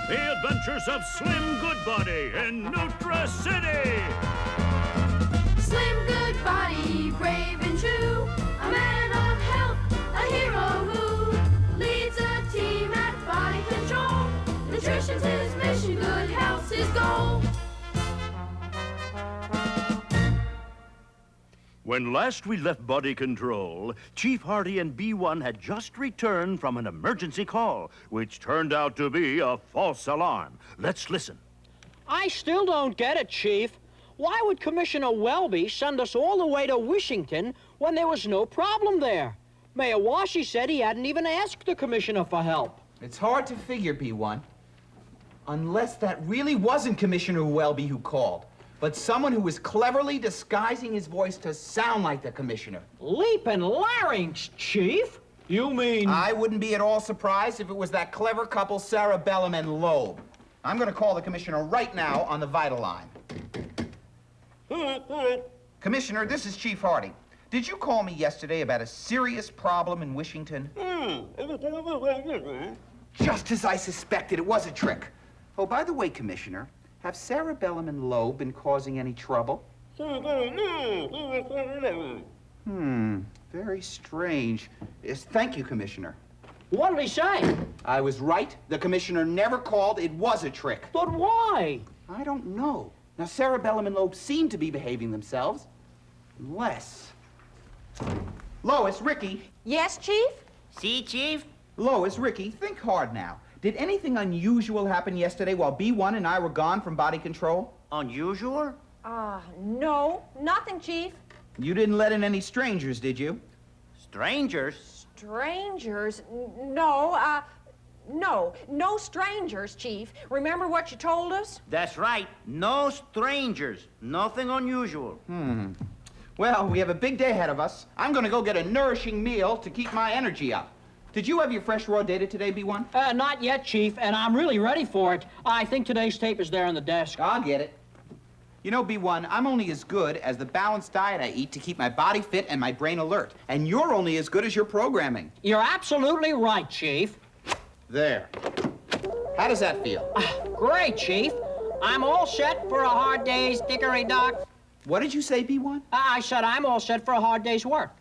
The Adventures of Slim Goodbody in Nutri City. Slim Goodbody, brave and true, a man of health, a hero who leads a team at body control. Nutrition's his mission, good health's his goal. When last we left Body Control, Chief Hardy and B1 had just returned from an emergency call, which turned out to be a false alarm. Let's listen. I still don't get it, Chief. Why would Commissioner Welby send us all the way to Washington when there was no problem there? Mayor Washi said he hadn't even asked the commissioner for help. It's hard to figure, B1. Unless that really wasn't Commissioner Welby who called, but someone who was cleverly disguising his voice to sound like the commissioner. Leaping larynx, Chief? You mean... I wouldn't be at all surprised if it was that clever couple, Sarah Bellum and Loeb. I'm going to call the commissioner right now on the vital line. Commissioner, this is Chief Hardy. Did you call me yesterday about a serious problem in Washington? Just as I suspected, it was a trick. Oh, by the way, Commissioner, have Sarah Bellum and Loeb been causing any trouble? Very strange. Yes, thank you, Commissioner. What did he say? I was right. The commissioner never called. It was a trick. But why? I don't know. Now, Sarah Bellum and Loeb seem to be behaving themselves. Unless... Lois, Ricky. Yes, Chief? See, Chief? Lois, Ricky, think hard now. Did anything unusual happen yesterday while B1 and I were gone from Body Control? Unusual? No, nothing, Chief. You didn't let in any strangers, did you? Strangers? Strangers? No strangers, Chief. Remember what you told us? That's right. No strangers. Nothing unusual. Well, we have a big day ahead of us. I'm going to go get a nourishing meal to keep my energy up. Did you have your fresh raw data today, B1? Not yet, Chief, and I'm really ready for it. I think today's tape is there on the desk. I'll get it. You know, B1, I'm only as good as the balanced diet I eat to keep my body fit and my brain alert. And you're only as good as your programming. You're absolutely right, Chief. There. How does that feel? Great, Chief. I'm all set for a hard day's dickory dock. What did you say, B1? I said I'm all set for a hard day's work.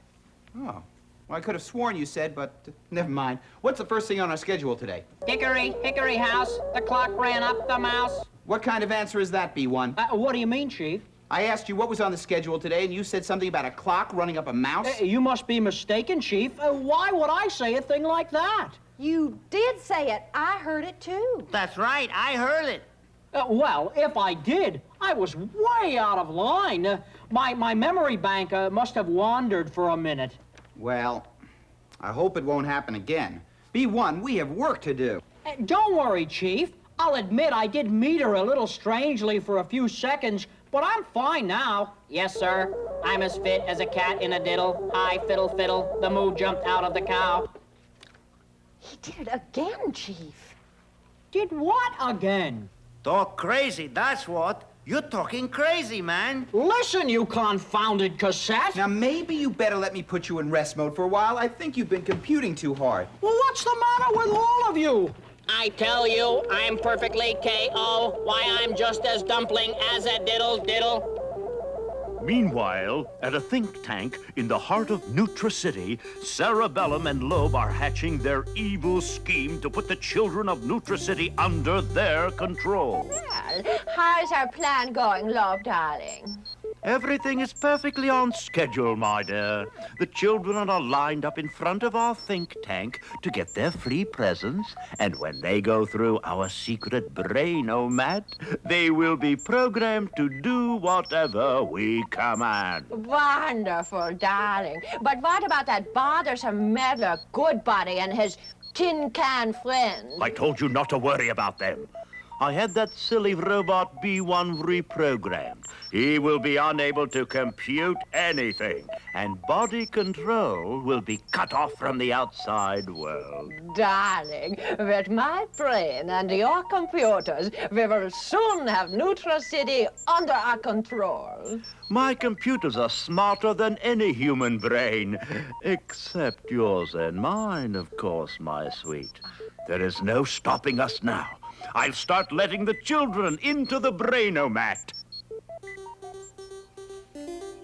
Oh. Well, I could have sworn you said, but never mind. What's the first thing on our schedule today? Hickory, hickory house, the clock ran up the mouse. What kind of answer is that, B1? What do you mean, Chief? I asked you what was on the schedule today, and you said something about a clock running up a mouse? You must be mistaken, Chief. Why would I say a thing like that? You did say it. I heard it, too. That's right. I heard it. Well, if I did, I was way out of line. My memory bank must have wandered for a minute. Well, I hope it won't happen again. B1, we have work to do. Don't worry, Chief. I'll admit I did meter a little strangely for a few seconds, but I'm fine now. Yes, sir. I'm as fit as a cat in a diddle. Hi, fiddle, fiddle. The moo jumped out of the cow. He did it again, Chief. Did what again? Talk crazy, that's what. You're talking crazy, man. Listen, you confounded cassette. Now, maybe you better let me put you in rest mode for a while. I think you've been computing too hard. Well, what's the matter with all of you? I tell you, I'm perfectly K.O. Why, I'm just as dumpling as a diddle-diddle. Meanwhile, at a think tank in the heart of Nutri City, Sarah Bellum and Loeb are hatching their evil scheme to put the children of Nutri City under their control. Well, how's our plan going, love, darling? Everything is perfectly on schedule, my dear. The children are lined up in front of our think tank to get their free presents, and when they go through our secret brain-o-mat, they will be programmed to do whatever we command. Wonderful, darling. But what about that bothersome meddler Goodbody and his tin can friends? I told you not to worry about them. I had that silly robot B1 reprogrammed. He will be unable to compute anything, and body control will be cut off from the outside world. Darling, with my brain and your computers, we will soon have Nutri City under our control. My computers are smarter than any human brain, except yours and mine, of course, my sweet. There is no stopping us now. I'll start letting the children into the brain-o-mat.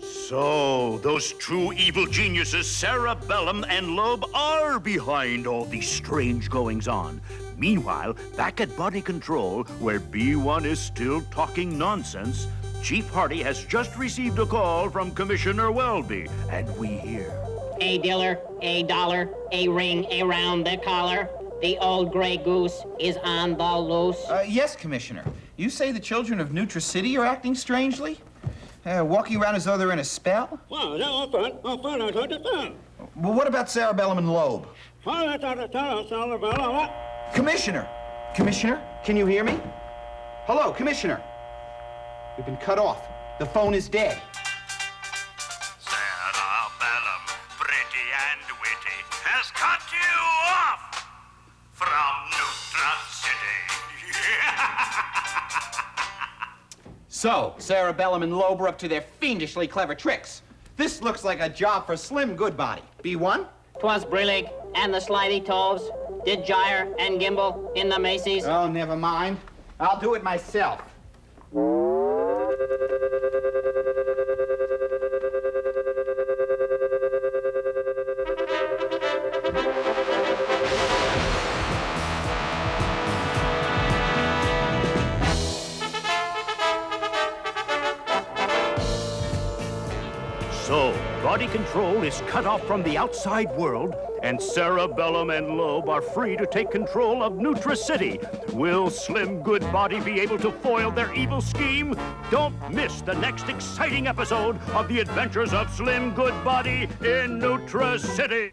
So, those true evil geniuses, Cerebellum and Lobe, are behind all these strange goings-on. Meanwhile, back at Body Control, where B1 is still talking nonsense, Chief Hardy has just received a call from Commissioner Welby, and we hear... A diller, a dollar, a ring around the collar. The old gray goose is on the loose. Yes, Commissioner. You say the children of Nutri City are acting strangely? Walking around as though they're in a spell? Well, what about Cerebellum and Lobe? Commissioner! Commissioner, can you hear me? Hello, Commissioner. We've been cut off. The phone is dead. Cerebellum, pretty and witty, has cut you off from Nutri City. So, Cerebellum and Lobe are up to their fiendishly clever tricks. This looks like a job for Slim Goodbody. B1? 'Twas Brillig and the Slidey Toves did gyre and gimble in the Macy's. Oh, never mind. I'll do it myself. So, Body Control is cut off from the outside world, and Cerebellum and Lobe are free to take control of Nutri City. Will Slim Goodbody be able to foil their evil scheme? Don't miss the next exciting episode of the adventures of Slim Goodbody in Nutri City.